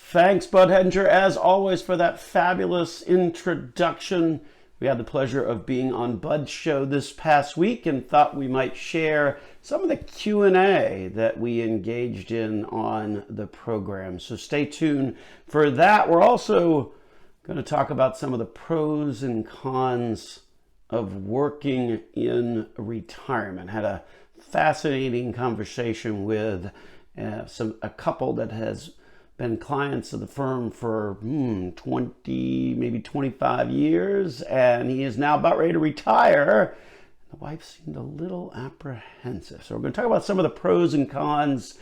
Thanks, Bud Hedinger, as always, for that fabulous introduction. We had the pleasure of being on Bud's show this past week and thought we might share some of the Q&A that we engaged in on the program. So stay tuned for that. We're also going to talk about some of the pros and cons of working in retirement. Had a fascinating conversation with a couple that has been clients of the firm for 20, maybe 25 years, and he is now about ready to retire. The wife seemed a little apprehensive. So we're going to talk about some of the pros and cons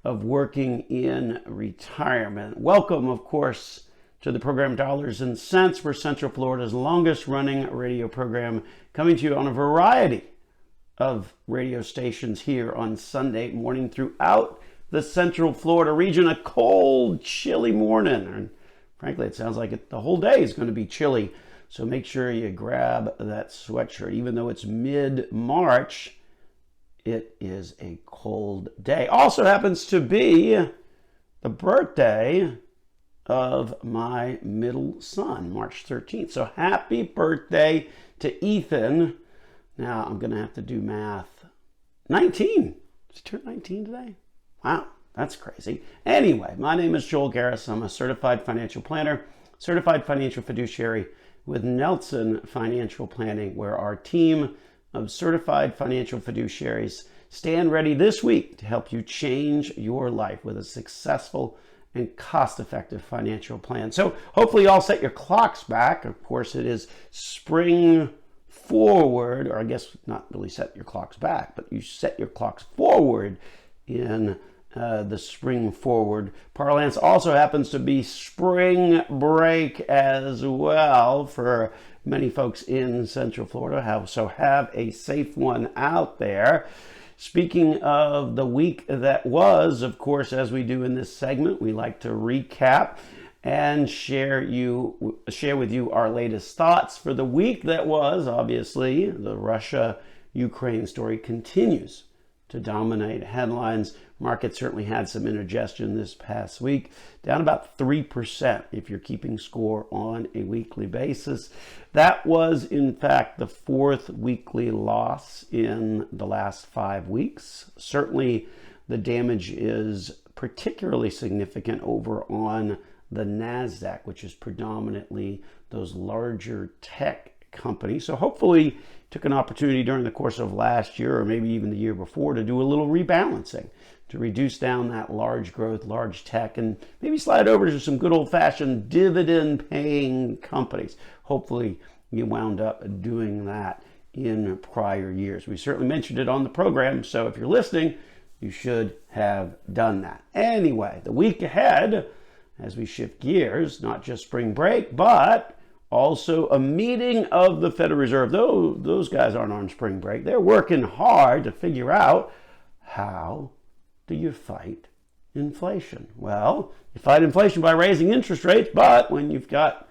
of working in retirement. Welcome, of course, to the program Dollars and Cents. We're Central Florida's longest running radio program, coming to you on a variety of radio stations here on Sunday morning throughout the Central Florida region. A cold, chilly morning. And frankly, it sounds like the whole day is going to be chilly. So make sure you grab that sweatshirt. Even though it's mid-March, it is a cold day. Also happens to be the birthday of my middle son, March 13th. So happy birthday to Ethan. Now I'm going to have to do math. 19. Did you turn 19 today? Wow, that's crazy. Anyway, my name is Joel Garris. I'm a certified financial planner, certified financial fiduciary with Nelson Financial Planning, where our team of certified financial fiduciaries stand ready this week to help you change your life with a successful and cost-effective financial plan. So hopefully you all set your clocks back. Of course, it is spring forward, or I guess not really set your clocks back, but you set your clocks forward in the spring forward parlance. Also happens to be spring break as well for many folks in Central Florida. So have a safe one out there. Speaking of the week that was, of course, as we do in this segment, we like to recap and share with you our latest thoughts for the week that was. Obviously, the Russia-Ukraine story continues to dominate headlines. Market certainly had some indigestion this past week, down about 3% if you're keeping score on a weekly basis. That was, in fact, the fourth weekly loss in the last 5 weeks. Certainly, the damage is particularly significant over on the NASDAQ, which is predominantly those larger tech companies. So hopefully took an opportunity during the course of last year, or maybe even the year before, to do a little rebalancing, to reduce down that large growth, large tech, and maybe slide over to some good old-fashioned dividend-paying companies. Hopefully you wound up doing that in prior years. We certainly mentioned it on the program, so if you're listening, you should have done that. Anyway, the week ahead, as we shift gears, not just spring break, but also a meeting of the Federal Reserve. Though those guys aren't on spring break, they're working hard to figure out, how do you fight inflation? Well, you fight inflation by raising interest rates, but when you've got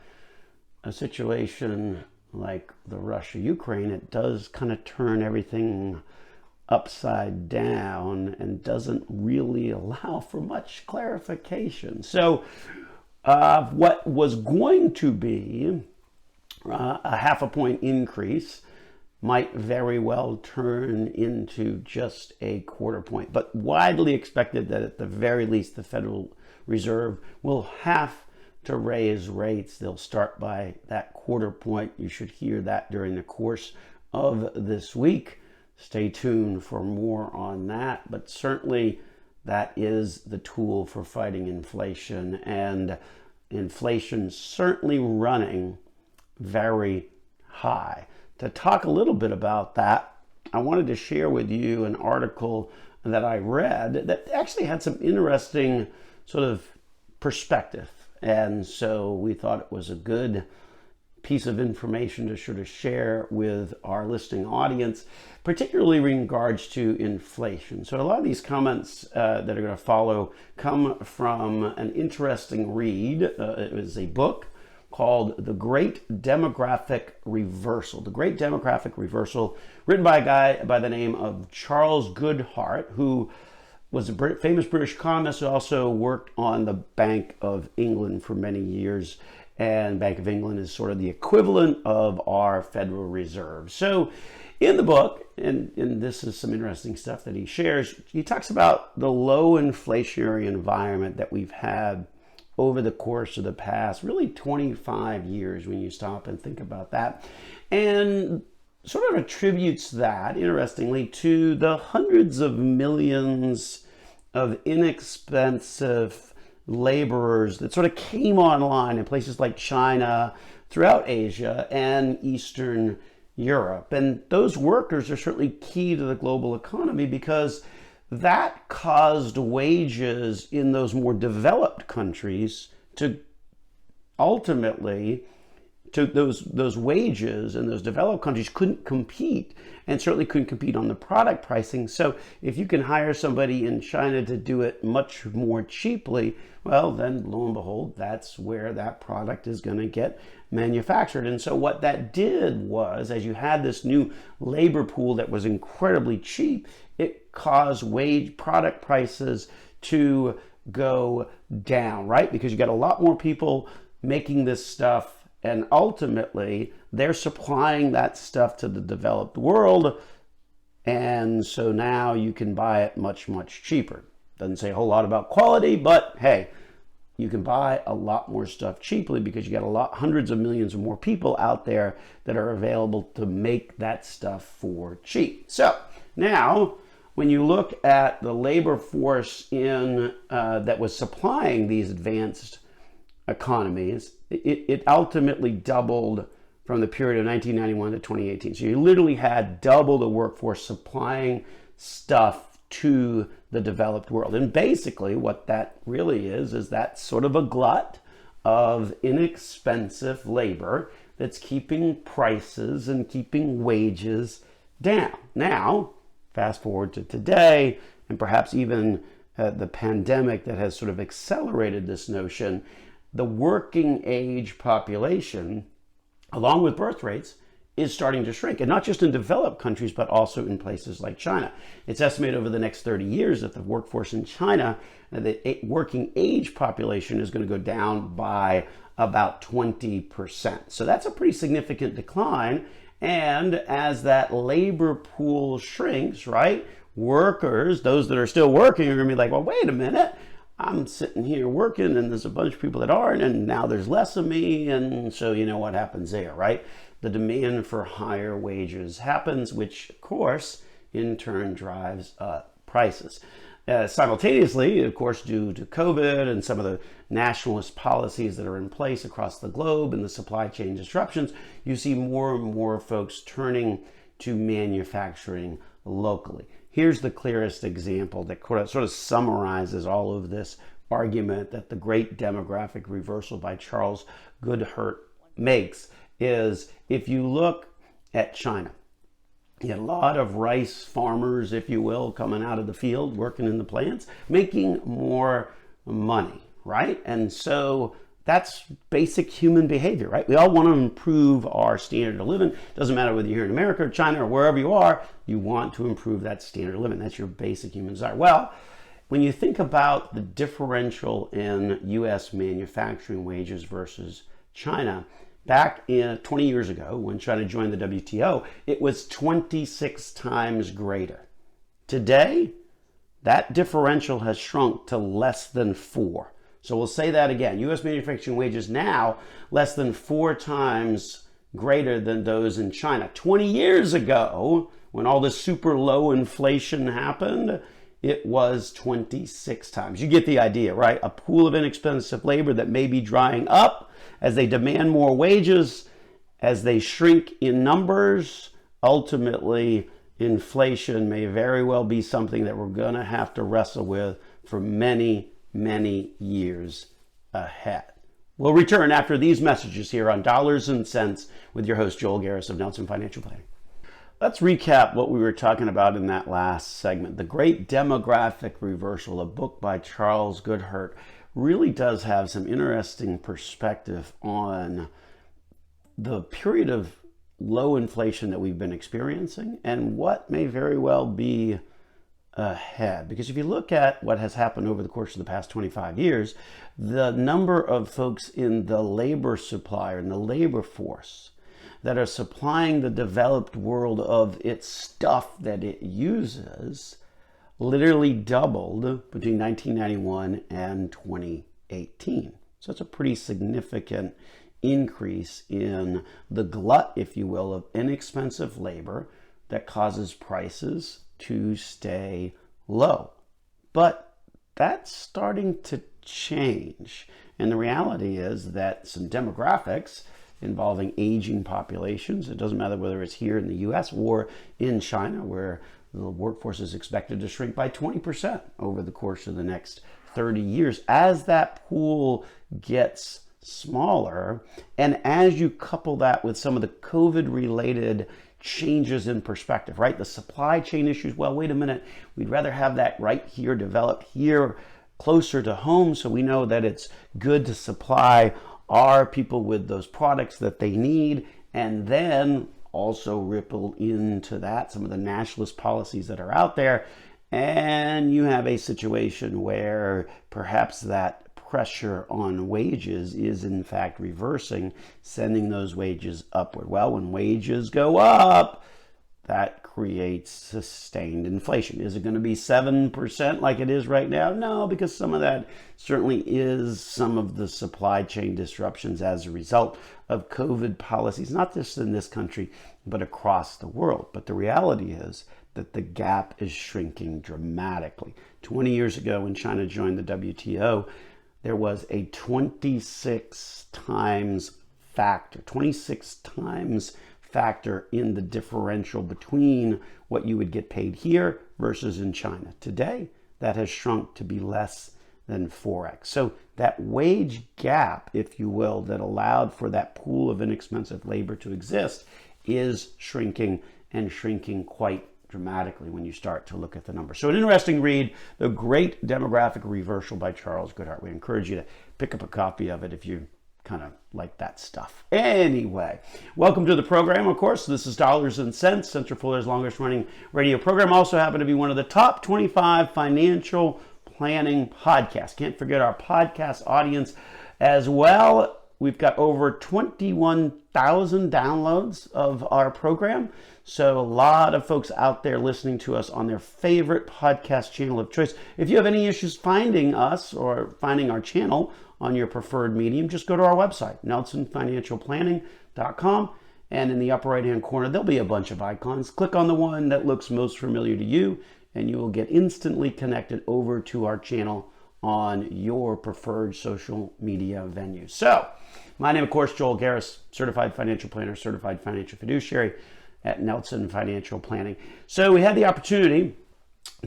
a situation like the Russia-Ukraine, it does kind of turn everything upside down and doesn't really allow for much clarification. So what was going to be a half a point increase might very well turn into just a quarter point, but widely expected that at the very least the Federal Reserve will have to raise rates. They'll start by that quarter point. You should hear that during the course of this week. Stay tuned for more on that, but certainly that is the tool for fighting inflation, and inflation certainly running very high. To talk a little bit about that, I wanted to share with you an article that I read that actually had some interesting sort of perspective. And so we thought it was a good piece of information to sort of share with our listening audience, particularly in regards to inflation. So a lot of these comments that are going to follow come from an interesting read. It was a book called The Great Demographic Reversal. The Great Demographic Reversal, written by a guy by the name of Charles Goodhart, who was a famous British economist who also worked on the Bank of England for many years. And Bank of England is sort of the equivalent of our Federal Reserve. So in the book, and this is some interesting stuff that he shares, he talks about the low inflationary environment that we've had over the course of the past, really 25 years when you stop and think about that. And sort of attributes that, interestingly, to the hundreds of millions of inexpensive laborers that sort of came online in places like China, throughout Asia, and Eastern Europe. And those workers are certainly key to the global economy because that caused wages in those more developed countries to ultimately, to those wages in those developed countries couldn't compete, and certainly couldn't compete on the product pricing. So if you can hire somebody in China to do it much more cheaply, well, then lo and behold, that's where that product is going to get manufactured. And so what that did was, as you had this new labor pool that was incredibly cheap, it caused product prices to go down, right? Because you got a lot more people making this stuff, and ultimately they're supplying that stuff to the developed world. And so now you can buy it much, much cheaper. Doesn't say a whole lot about quality, but hey, you can buy a lot more stuff cheaply because you got hundreds of millions of more people out there that are available to make that stuff for cheap. So now when you look at the labor force that was supplying these advanced economies, it ultimately doubled from the period of 1991 to 2018. So you literally had double the workforce supplying stuff to the developed world. And basically what that really is that's sort of a glut of inexpensive labor that's keeping prices and keeping wages down. Now, fast forward to today, and perhaps even the pandemic that has sort of accelerated this notion, the working age population, along with birth rates, is starting to shrink. And not just in developed countries, but also in places like China. It's estimated over the next 30 years that the workforce in China, the working age population, is going to go down by about 20%. So that's a pretty significant decline. And as that labor pool shrinks, right, workers, those that are still working, are going to be like, well, wait a minute, I'm sitting here working and there's a bunch of people that aren't, and now there's less of me. And so you know what happens there, right? The demand for higher wages happens, which of course in turn drives up prices. Simultaneously, of course, due to COVID and some of the nationalist policies that are in place across the globe and the supply chain disruptions, you see more and more folks turning to manufacturing locally. Here's the clearest example that sort of summarizes all of this argument that the great demographic reversal by Charles Goodhart makes, is if you look at China, you had a lot of rice farmers, if you will, coming out of the field, working in the plants, making more money, right? And so that's basic human behavior, right? We all want to improve our standard of living. Doesn't matter whether you're here in America or China or wherever you are, you want to improve that standard of living. That's your basic human desire. Well, when you think about the differential in U.S. manufacturing wages versus China, back in 20 years ago, when China joined the WTO, it was 26 times greater. Today, that differential has shrunk to less than 4. So we'll say that again. U.S. manufacturing wages now less than 4 times greater than those in China. 20 years ago, when all this super low inflation happened, it was 26 times. You get the idea, right? A pool of inexpensive labor that may be drying up as they demand more wages, as they shrink in numbers. Ultimately, inflation may very well be something that we're going to have to wrestle with for many, many years ahead. We'll return after these messages here on Dollars and Cents with your host, Joel Garris of Nelson Financial Planning. Let's recap what we were talking about in that last segment. The Great Demographic Reversal, a book by Charles Goodhart, really does have some interesting perspective on the period of low inflation that we've been experiencing and what may very well be ahead. Because if you look at what has happened over the course of the past 25 years, the number of folks in the labor supply or in the labor force that are supplying the developed world of its stuff that it uses literally doubled between 1991 and 2018. So it's a pretty significant increase in the glut, if you will, of inexpensive labor that causes prices to stay low. But that's starting to change. And the reality is that some demographics involving aging populations, it doesn't matter whether it's here in the US or in China, where the workforce is expected to shrink by 20% over the course of the next 30 years. As that pool gets smaller, and as you couple that with some of the COVID-related changes in perspective, right? The supply chain issues, well, wait a minute, we'd rather have that right here, developed here, closer to home, so we know that it's good to supply our people with those products that they need, and then also ripple into that some of the nationalist policies that are out there, and you have a situation where perhaps that pressure on wages is in fact reversing, sending those wages upward. Well, when wages go up, that creates sustained inflation. Is it going to be 7% like it is right now? No, because some of that certainly is some of the supply chain disruptions as a result of COVID policies, not just in this country, but across the world. But the reality is that the gap is shrinking dramatically. 20 years ago, when China joined the WTO, there was a 26 times factor in the differential between what you would get paid here versus in China. Today, that has shrunk to be less than 4x. So that wage gap, if you will, that allowed for that pool of inexpensive labor to exist is shrinking, and shrinking quite dramatically when you start to look at the numbers. So an interesting read, The Great Demographic Reversal by Charles Goodhart. We encourage you to pick up a copy of it if you kind of like that stuff. Anyway, welcome to the program. Of course, this is Dollars and Cents, Central Florida's longest running radio program. Also happen to be one of the top 25 financial planning podcasts. Can't forget our podcast audience as well. We've got over 21,000 downloads of our program. So a lot of folks out there listening to us on their favorite podcast channel of choice. If you have any issues finding us or finding our channel on your preferred medium, just go to our website, nelsonfinancialplanning.com. And in the upper right-hand corner, there'll be a bunch of icons. Click on the one that looks most familiar to you, and you will get instantly connected over to our channel on your preferred social media venue. So, my name, of course, Joel Garris, certified financial planner, certified financial fiduciary at Nelson Financial Planning. So we had the opportunity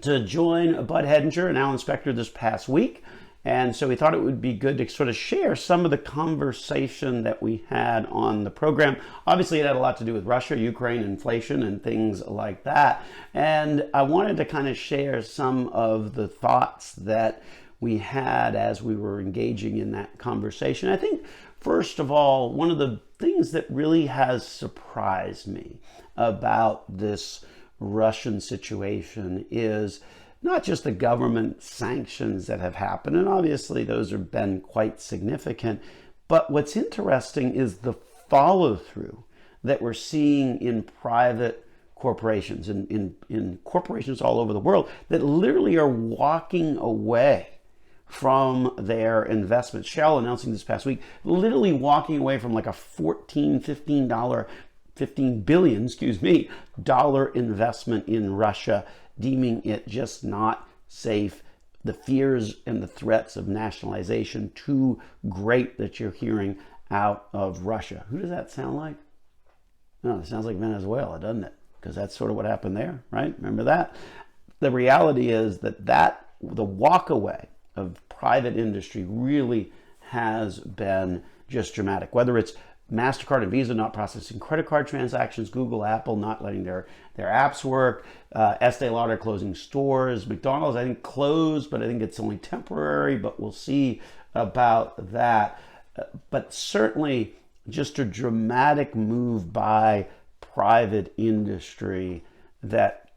to join Bud Hedinger and Alan Spector this past week. And so we thought it would be good to sort of share some of the conversation that we had on the program. Obviously, it had a lot to do with Russia, Ukraine, inflation, and things like that. And I wanted to kind of share some of the thoughts that we had as we were engaging in that conversation. I think, first of all, one of the things that really has surprised me about this Russian situation is not just the government sanctions that have happened, and obviously those have been quite significant, but what's interesting is the follow-through that we're seeing in private corporations, in corporations all over the world that literally are walking away from their investments. Shell announcing this past week, literally walking away from like a $15 billion dollar investment in Russia, deeming it just not safe. The fears and the threats of nationalization too great that you're hearing out of Russia. Who does that sound like? No, it sounds like Venezuela, doesn't it? Because that's sort of what happened there, right? Remember that? The reality is that the walk away of private industry really has been just dramatic. Whether it's MasterCard and Visa not processing credit card transactions, Google, Apple not letting their apps work, Estee Lauder closing stores, McDonald's I think closed, but I think it's only temporary, but we'll see about that. But certainly just a dramatic move by private industry that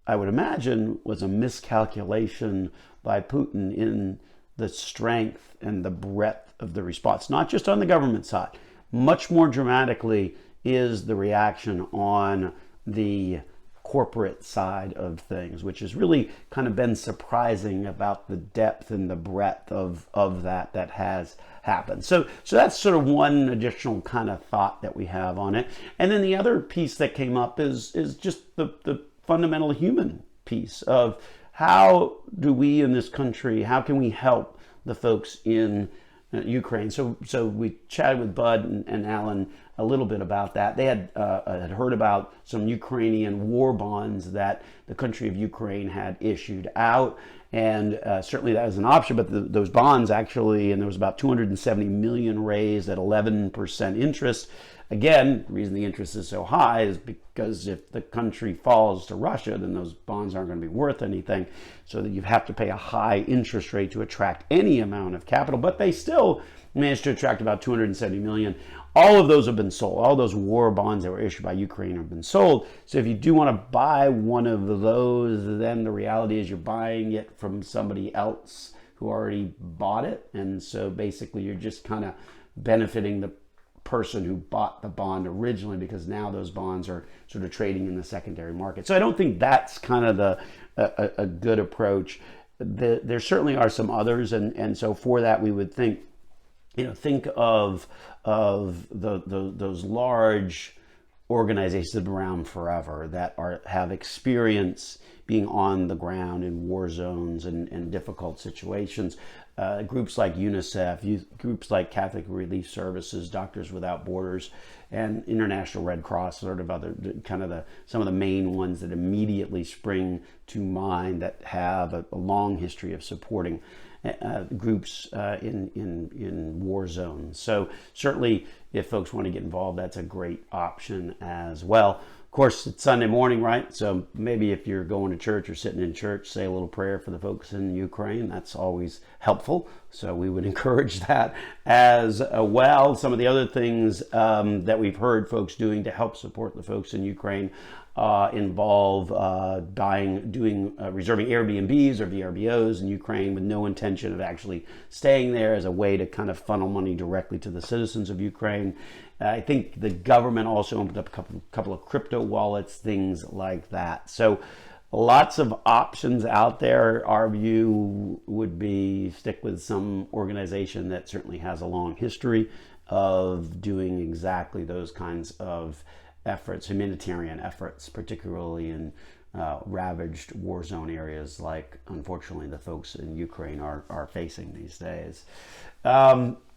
I would imagine, was a miscalculation by Putin in the strength and the breadth of the response, not just on the government side. Much more dramatically is the reaction on the corporate side of things, which has really kind of been surprising about the depth and the breadth of that has happened. So that's sort of one additional kind of thought that we have on it. And then the other piece that came up is just the fundamental human piece of how do we in this country, how can we help the folks in Ukraine? So we chatted with Bud and Alan a little bit about that. They had heard about some Ukrainian war bonds that the country of Ukraine had issued out, and certainly that was an option. But those bonds actually, and there was about 270 million raised at 11% interest. Again, the reason the interest is so high is because if the country falls to Russia, then those bonds aren't going to be worth anything. So that you have to pay a high interest rate to attract any amount of capital. But they still managed to attract about 270 million. All of those have been sold. All those war bonds that were issued by Ukraine have been sold. So if you do want to buy one of those, then the reality is you're buying it from somebody else who already bought it. And so basically you're just kind of benefiting the person who bought the bond originally, because now those bonds are sort of trading in the secondary market. So I don't think that's kind of a good approach. There certainly are some others, and so for that we would think of those large organizations that have been around forever that have experience being on the ground in war zones and difficult situations. Groups like UNICEF, groups like Catholic Relief Services, Doctors Without Borders, and International Red Cross, sort of other kind of some of the main ones that immediately spring to mind that have a long history of supporting groups in war zones. So certainly, if folks want to get involved, that's a great option as well. Of course, it's Sunday morning, right? So maybe if you're going to church or sitting in church, say a little prayer for the folks in Ukraine. That's always helpful. So we would encourage that as well. Some of the other things that we've heard folks doing to help support the folks in Ukraine involve reserving Airbnbs or VRBOs in Ukraine with no intention of actually staying there, as a way to kind of funnel money directly to the citizens of Ukraine. I think the government also opened up a couple of crypto wallets, things like that. So lots of options out there. Our view would be stick with some organization that certainly has a long history of doing exactly those kinds of efforts, humanitarian efforts, particularly in ravaged war zone areas like, unfortunately, the folks in Ukraine are facing these days.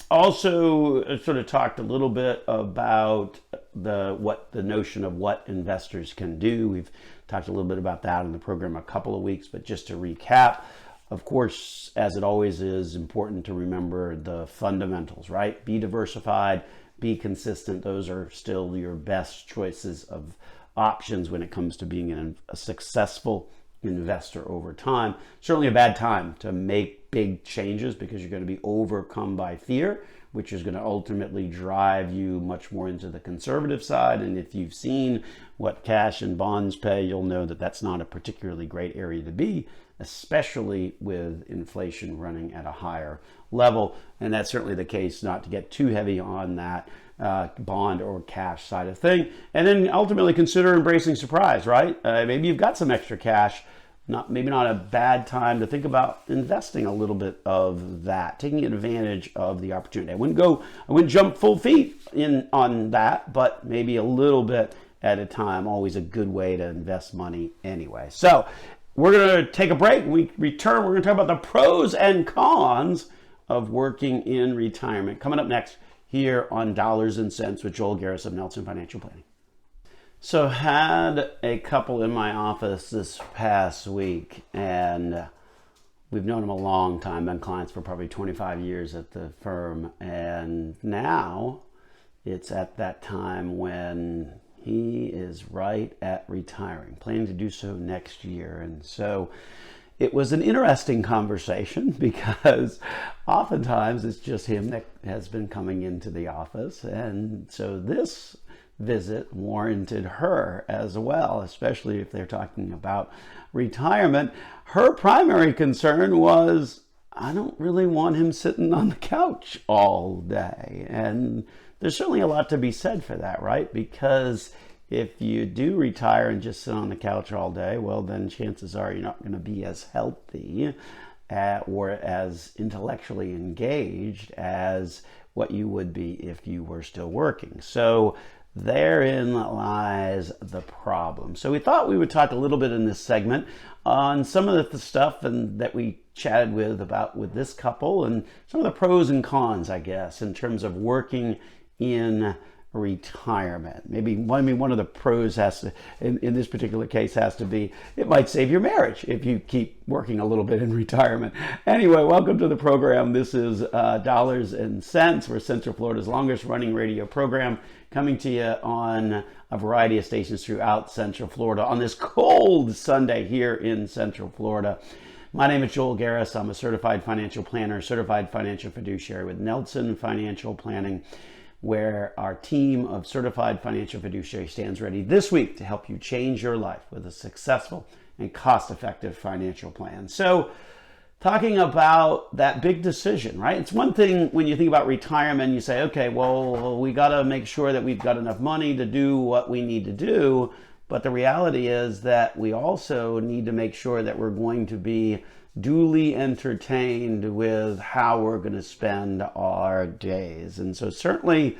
Also sort of talked a little bit about the notion of what investors can do. We've talked a little bit about that in the program a couple of weeks, but just to recap, of course, as it always is, important to remember the fundamentals, right? Be diversified, be consistent. Those are still your best choices of options when it comes to being a successful investor over time. Certainly a bad time to make big changes, because you're going to be overcome by fear, which is going to ultimately drive you much more into the conservative side. And if you've seen what cash and bonds pay, you'll know that that's not a particularly great area to be, especially with inflation running at a higher level. And that's certainly the case, not to get too heavy on that bond or cash side of thing. And then ultimately consider embracing surprise, right? Maybe you've got some extra cash. Maybe not a bad time to think about investing a little bit of that, taking advantage of the opportunity. I wouldn't jump full feet in on that, but maybe a little bit at a time. Always a good way to invest money anyway. So we're going to take a break. When we return, we're going to talk about the pros and cons of working in retirement. Coming up next here on Dollars and Cents with Joel Garris of Nelson Financial Planning. So had a couple in my office this past week, and we've known them a long time, been clients for probably 25 years at the firm, and now it's at that time when he is right at retiring, planning to do so next year. And so it was an interesting conversation, because oftentimes it's just him that has been coming into the office. And so this visit warranted her as well, especially if they're talking about retirement. Her primary concern was, I don't really want him sitting on the couch all day. And there's certainly a lot to be said for that, right? Because if you do retire and just sit on the couch all day, well, then chances are you're not going to be as healthy or as intellectually engaged as what you would be if you were still working. So therein lies the problem. So we thought we would talk a little bit in this segment on some of the stuff that we chatted with this couple, and some of the pros and cons, I guess, in terms of working in retirement. Maybe one of the pros has to, in this particular case, has to be it might save your marriage if you keep working a little bit in retirement. Anyway, welcome to the program. This is Dollars and Cents. We're Central Florida's longest running radio program, coming to you on a variety of stations throughout Central Florida on this cold Sunday here in Central Florida. My name is Joel Garris. I'm a certified financial planner, certified financial fiduciary with Nelson Financial Planning, where our team of certified financial fiduciary stands ready this week to help you change your life with a successful and cost-effective financial plan. So, talking about that big decision, right? It's one thing when you think about retirement, you say, okay, well, we got to make sure that we've got enough money to do what we need to do. But the reality is that we also need to make sure that we're going to be duly entertained with how we're going to spend our days. And so certainly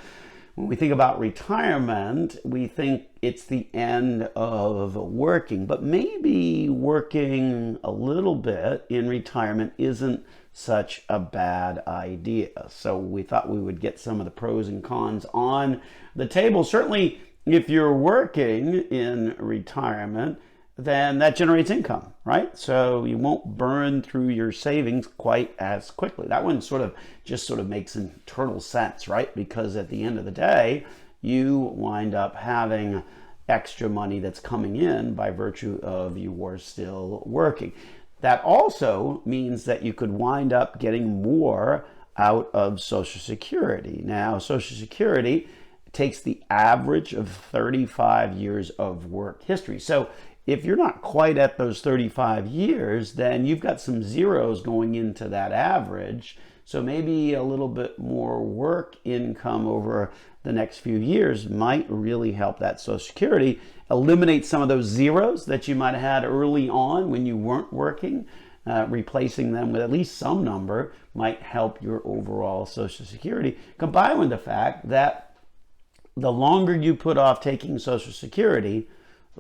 when we think about retirement, we think it's the end of working, but maybe working a little bit in retirement isn't such a bad idea. So we thought we would get some of the pros and cons on the table. Certainly if you're working in retirement, then that generates income, right? So you won't burn through your savings quite as quickly. That one sort of makes internal sense, right? Because at the end of the day, you wind up having extra money that's coming in by virtue of you were still working. That also means that you could wind up getting more out of Social Security. Now, Social Security takes the average of 35 years of work history. So if you're not quite at those 35 years, then you've got some zeros going into that average. So maybe a little bit more work income over the next few years might really help that Social Security eliminate some of those zeros that you might have had early on when you weren't working. Replacing them with at least some number might help your overall Social Security, combined with the fact that the longer you put off taking Social Security,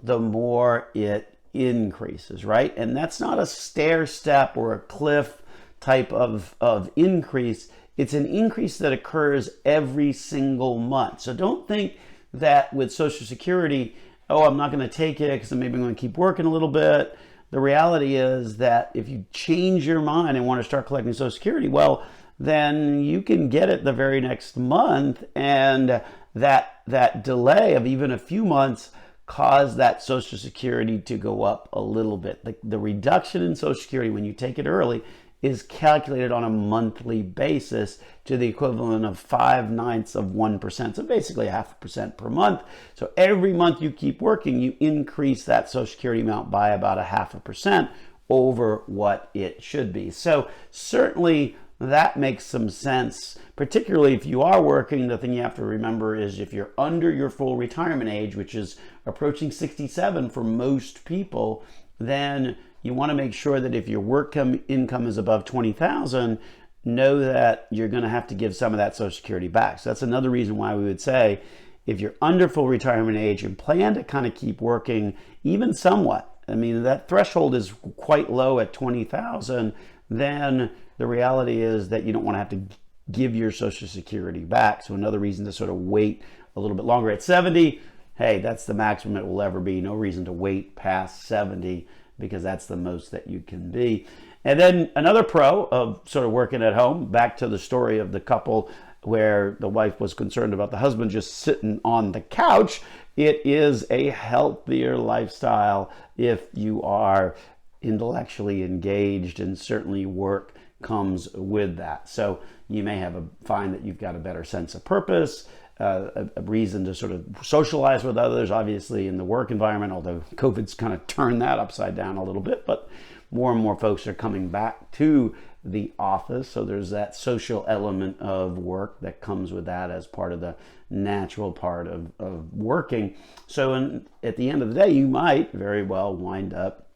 the more it increases, right? And that's not a stair step or a cliff type of increase. It's an increase that occurs every single month. So don't think that with Social Security, oh, I'm not going to take it because maybe I'm going to keep working a little bit. The reality is that if you change your mind and want to start collecting Social Security, well, then you can get it the very next month, and that delay of even a few months cause that Social Security to go up a little bit. The reduction in Social Security when you take it early is calculated on a monthly basis to the equivalent of 0.5%, so basically 0.5% per month. So every month you keep working, you increase that Social Security amount by about 0.5% over what it should be. So certainly that makes some sense, particularly if you are working. The thing you have to remember is if you're under your full retirement age, which is approaching 67 for most people, then you want to make sure that if your work income is above 20,000, know that you're going to have to give some of that Social Security back. So that's another reason why we would say if you're under full retirement age and plan to kind of keep working even somewhat, I mean, that threshold is quite low at 20,000, then the reality is that you don't want to have to give your Social Security back. So another reason to sort of wait a little bit longer at 70, hey, that's the maximum it will ever be. No reason to wait past 70 because that's the most that you can be. And then another pro of sort of working at home, back to the story of the couple where the wife was concerned about the husband just sitting on the couch, it is a healthier lifestyle if you are intellectually engaged, and certainly work comes with that. So you may find that you've got a better sense of purpose, a reason to sort of socialize with others, obviously in the work environment, although COVID's kind of turned that upside down a little bit, but more and more folks are coming back to the office. So there's that social element of work that comes with that as part of the natural part of working. So at the end of the day, you might very well wind up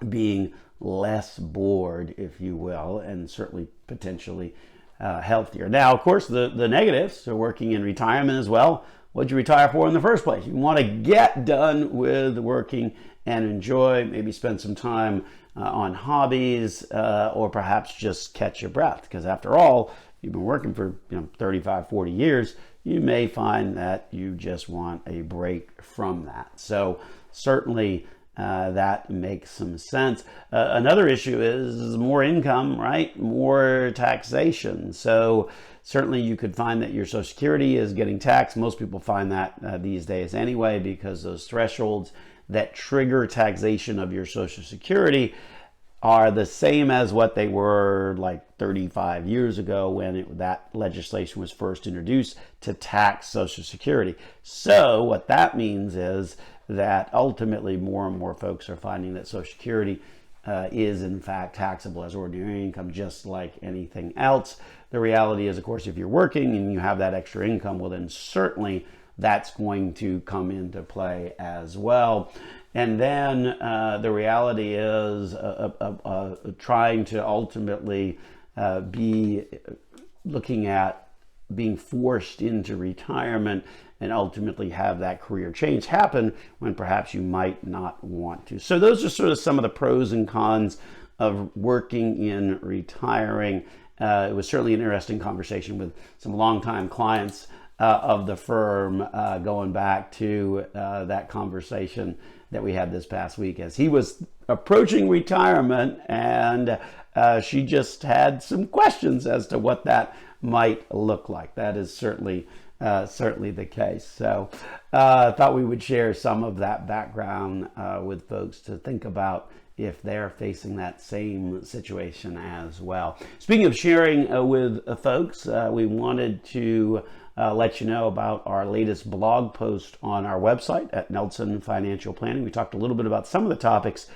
being less bored, if you will, and certainly potentially healthier. Now, of course, the negatives are working in retirement as well. What'd you retire for in the first place? You want to get done with working and enjoy, maybe spend some time on hobbies, or perhaps just catch your breath. Because after all, you've been working for 35, 40 years, you may find that you just want a break from that. So certainly that makes some sense. Another issue is more income, right? More taxation. So certainly you could find that your Social Security is getting taxed. Most people find that these days anyway, because those thresholds that trigger taxation of your Social Security are the same as what they were like 35 years ago when that legislation was first introduced to tax Social Security. So what that means is that ultimately more and more folks are finding that Social Security is in fact taxable as ordinary income, just like anything else. The reality is, of course, if you're working and you have that extra income, well, then certainly that's going to come into play as well. And then the reality is trying to ultimately be looking at being forced into retirement and ultimately have that career change happen when perhaps you might not want to. So those are sort of some of the pros and cons of working in retiring. It was certainly an interesting conversation with some longtime clients of the firm, going back to that conversation that we had this past week as he was approaching retirement, and she just had some questions as to what that might look like. That is certainly the case. So I thought we would share some of that background with folks to think about if they're facing that same situation as well. Speaking of sharing with folks, we wanted to let you know about our latest blog post on our website at Nelson Financial Planning. We talked a little bit about some of the topics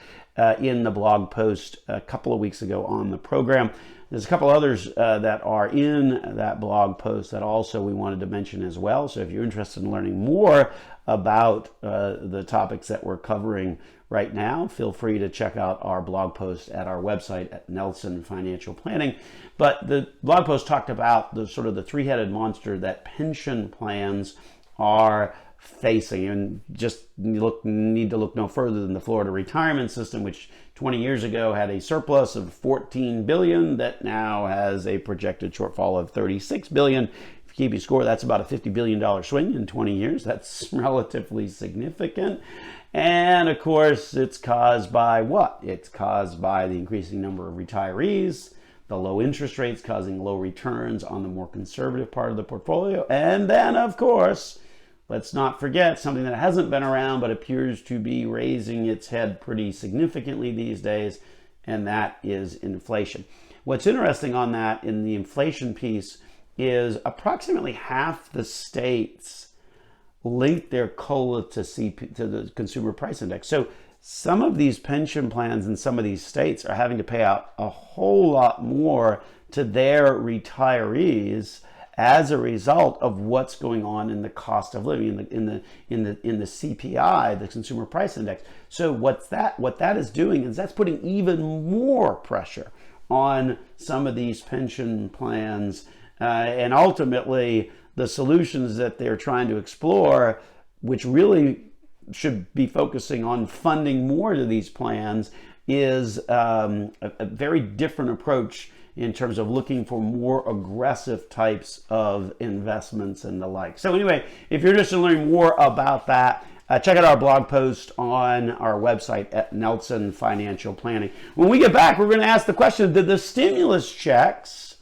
in the blog post a couple of weeks ago on the program. There's a couple others that are in that blog post that also we wanted to mention as well. So if you're interested in learning more about the topics that we're covering right now, feel free to check out our blog post at our website at Nelson Financial Planning. But the blog post talked about the sort of the three-headed monster that pension plans are facing, and just need to look no further than the Florida retirement system, which 20 years ago had a surplus of $14 billion that now has a projected shortfall of $36 billion. If you keep your score, that's about a $50 billion swing in 20 years. That's relatively significant. And of course, it's caused by what? It's caused by the increasing number of retirees, the low interest rates causing low returns on the more conservative part of the portfolio, and then, of course, let's not forget something that hasn't been around but appears to be raising its head pretty significantly these days, and that is inflation. What's interesting on that in the inflation piece is approximately half the states link their COLA to the Consumer Price Index. So some of these pension plans in some of these states are having to pay out a whole lot more to their retirees as a result of what's going on in the cost of living in the CPI, the Consumer Price Index. So what that is doing is that's putting even more pressure on some of these pension plans, and ultimately the solutions that they're trying to explore, which really should be focusing on funding more to these plans, is a very different approach in terms of looking for more aggressive types of investments and the like. So anyway, if you're interested in learning more about that, check out our blog post on our website at Nelson Financial Planning. When we get back, we're going to ask the question, did the stimulus checks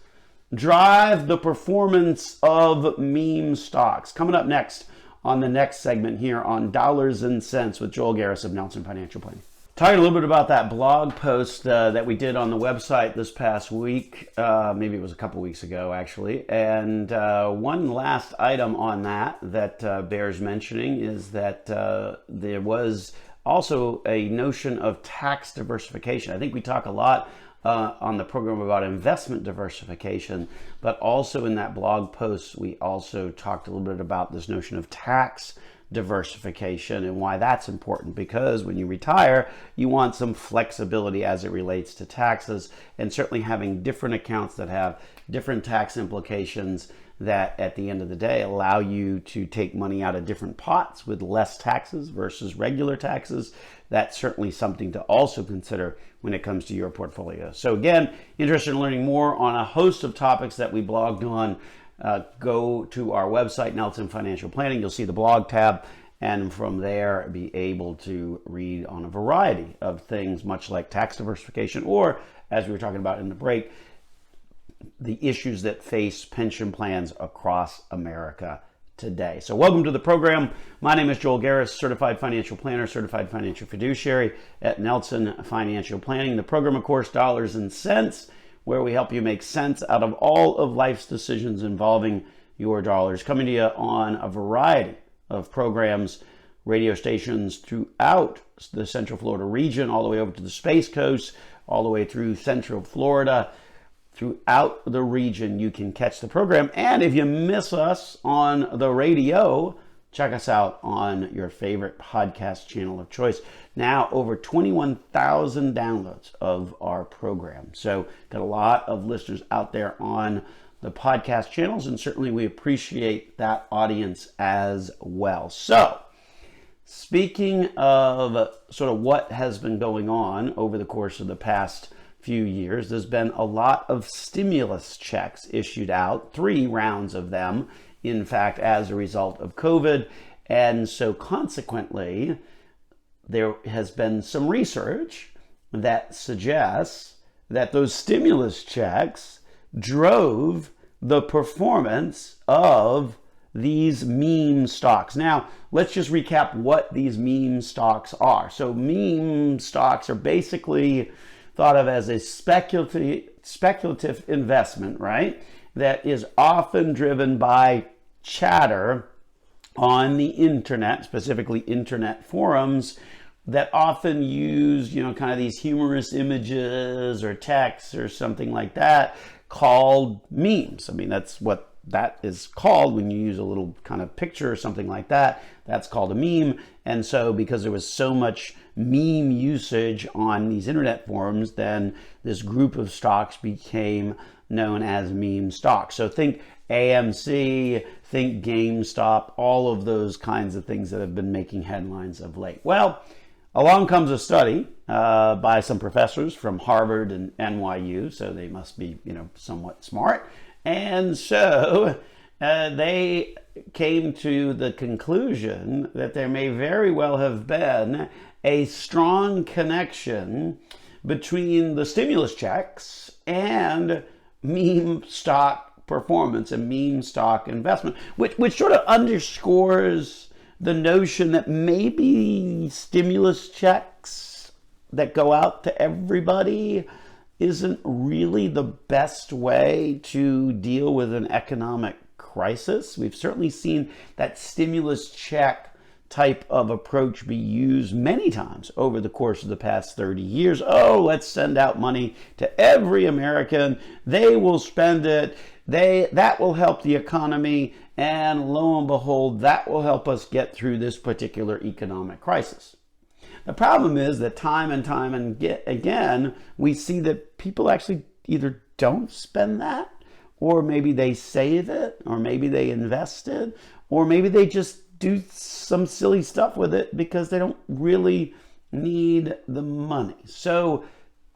drive the performance of meme stocks? Coming up next on the next segment here on Dollars and Cents with Joel Garris of Nelson Financial Planning. Talking a little bit about that blog post that we did on the website this past week, maybe it was a couple weeks ago actually, and one last item on that bears mentioning is that there was also a notion of tax diversification. I think we talk a lot on the program about investment diversification, but also in that blog post we also talked a little bit about this notion of tax diversification and why that's important, because when you retire you want some flexibility as it relates to taxes, and certainly having different accounts that have different tax implications that at the end of the day allow you to take money out of different pots with less taxes versus regular taxes. That's certainly something to also consider when it comes to your portfolio. So again, interested in learning more on a host of topics that we blogged on, go to our website, Nelson Financial Planning. You'll see the blog tab, and from there be able to read on a variety of things, much like tax diversification, or as we were talking about in the break, the issues that face pension plans across America today. So welcome to the program. My name is Joel Garris, certified financial planner, certified financial fiduciary at Nelson Financial Planning. The program, of course, Dollars and Cents, where we help you make sense out of all of life's decisions involving your dollars. Coming to you on a variety of programs, radio stations throughout the Central Florida region, all the way over to the Space Coast, all the way through Central Florida. Throughout the region, you can catch the program. And if you miss us on the radio, check us out on your favorite podcast channel of choice. Now over 21,000 downloads of our program. So got a lot of listeners out there on the podcast channels, and certainly we appreciate that audience as well. So speaking of sort of what has been going on over the course of the past few years, there's been a lot of stimulus checks issued out, 3 rounds of them, in fact, as a result of COVID. And so consequently, there has been some research that suggests that those stimulus checks drove the performance of these meme stocks. Now, let's just recap what these meme stocks are. So meme stocks are basically thought of as a speculative investment, right? That is often driven by chatter on the internet, specifically internet forums that often use, kind of these humorous images or text or something like that called memes. I mean, that's what that is called when you use a little kind of picture or something like that. That's called a meme. And so because there was so much meme usage on these internet forums, then this group of stocks became known as meme stocks. So think AMC, think GameStop, all of those kinds of things that have been making headlines of late. Well, along comes a study by some professors from Harvard and NYU, so they must be, somewhat smart. And so they came to the conclusion that there may very well have been a strong connection between the stimulus checks and meme stock performance and meme stock investment, which sort of underscores the notion that maybe stimulus checks that go out to everybody isn't really the best way to deal with an economic crisis. We've certainly seen that stimulus check type of approach be used many times over the course of the past 30 years. Oh, let's send out money to every American. They will spend it. That will help the economy. And lo and behold, that will help us get through this particular economic crisis. The problem is that time and again, we see that people actually either don't spend that, or maybe they save it, or maybe they invest it, or maybe they just do some silly stuff with it because they don't really need the money. So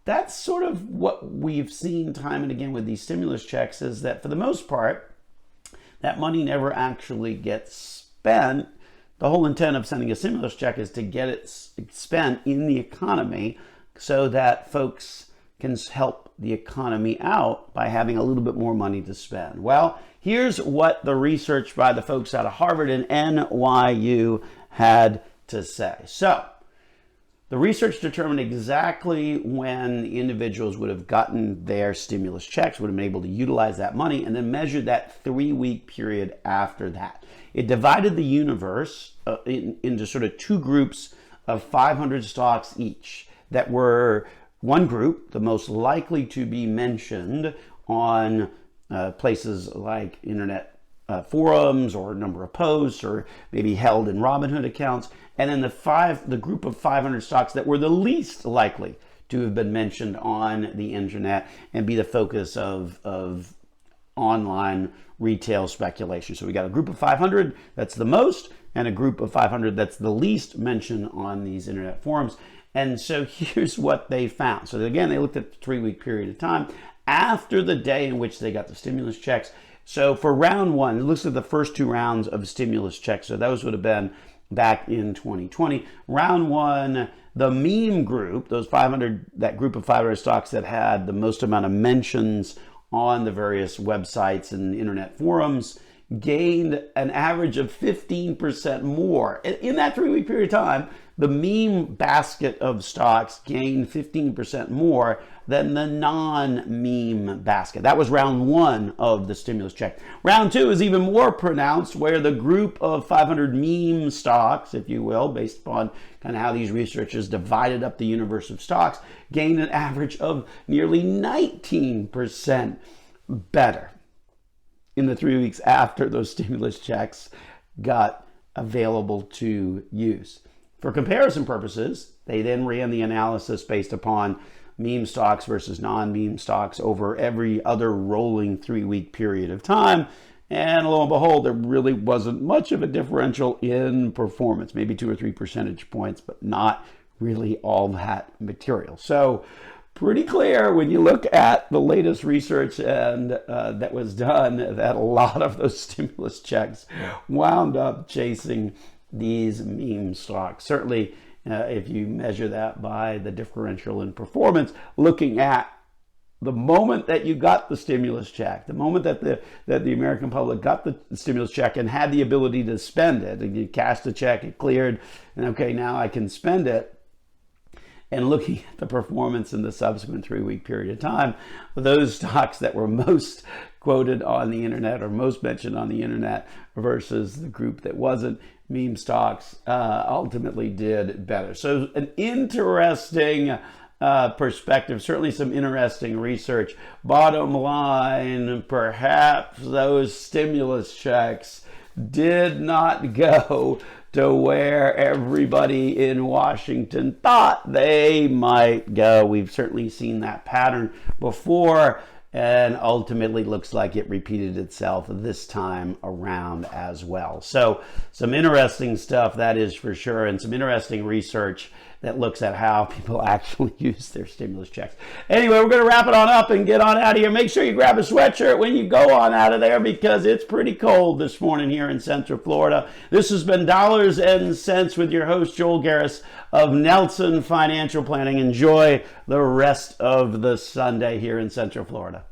that's sort of what we've seen time and again with these stimulus checks, is that for the most part, that money never actually gets spent. The whole intent of sending a stimulus check is to get it spent in the economy so that folks can help the economy out by having a little bit more money to spend. Well, here's what the research by the folks out of Harvard and NYU had to say. So, The research determined exactly when the individuals would have gotten their stimulus checks, would have been able to utilize that money, and then measured that 3-week period after that. It divided the universe into sort of two groups of 500 stocks each that were one group, the most likely to be mentioned on places like internet forums or number of posts or maybe held in Robinhood accounts, and then the group of 500 stocks that were the least likely to have been mentioned on the internet and be the focus of online retail speculation. So we got a group of 500 that's the most, and a group of 500 that's the least mentioned on these internet forums. And so here's what they found. So again, they looked at the 3-week period of time after the day in which they got the stimulus checks. So for round one, it looks at the first 2 rounds of stimulus checks. So those would have been back in 2020. Round one, the meme group, that group of 500 stocks that had the most amount of mentions on the various websites and internet forums, gained an average of 15% more. In that 3-week period of time, the meme basket of stocks gained 15% more than the non-meme basket. That was round one of the stimulus check. Round two is even more pronounced, where the group of 500 meme stocks, if you will, based upon kind of how these researchers divided up the universe of stocks, gained an average of nearly 19% better in the 3 weeks after those stimulus checks got available to use. For comparison purposes, they then ran the analysis based upon meme stocks versus non-meme stocks over every other rolling 3-week period of time. And lo and behold, there really wasn't much of a differential in performance, maybe 2 or 3 percentage points, but not really all that material. So pretty clear when you look at the latest research and that was done, that a lot of those stimulus checks wound up chasing these meme stocks. Certainly, if you measure that by the differential in performance, looking at the moment that you got the stimulus check, the moment that the American public got the stimulus check and had the ability to spend it, and you cashed the check, it cleared, and okay, now I can spend it. And looking at the performance in the subsequent 3-week period of time, those stocks that were most quoted on the internet or most mentioned on the internet versus the group that wasn't, meme stocks, ultimately did better. So an interesting perspective, certainly some interesting research. Bottom line, perhaps those stimulus checks did not go to where everybody in Washington thought they might go. We've certainly seen that pattern before, and ultimately looks like it repeated itself this time around as well. So some interesting stuff, that is for sure, and some interesting research that looks at how people actually use their stimulus checks. Anyway, we're going to wrap it on up and get on out of here. Make sure you grab a sweatshirt when you go on out of there, because it's pretty cold this morning here in Central Florida. This has been Dollars and Cents with your host, Joel Garris of Nelson Financial Planning. Enjoy the rest of the Sunday here in Central Florida.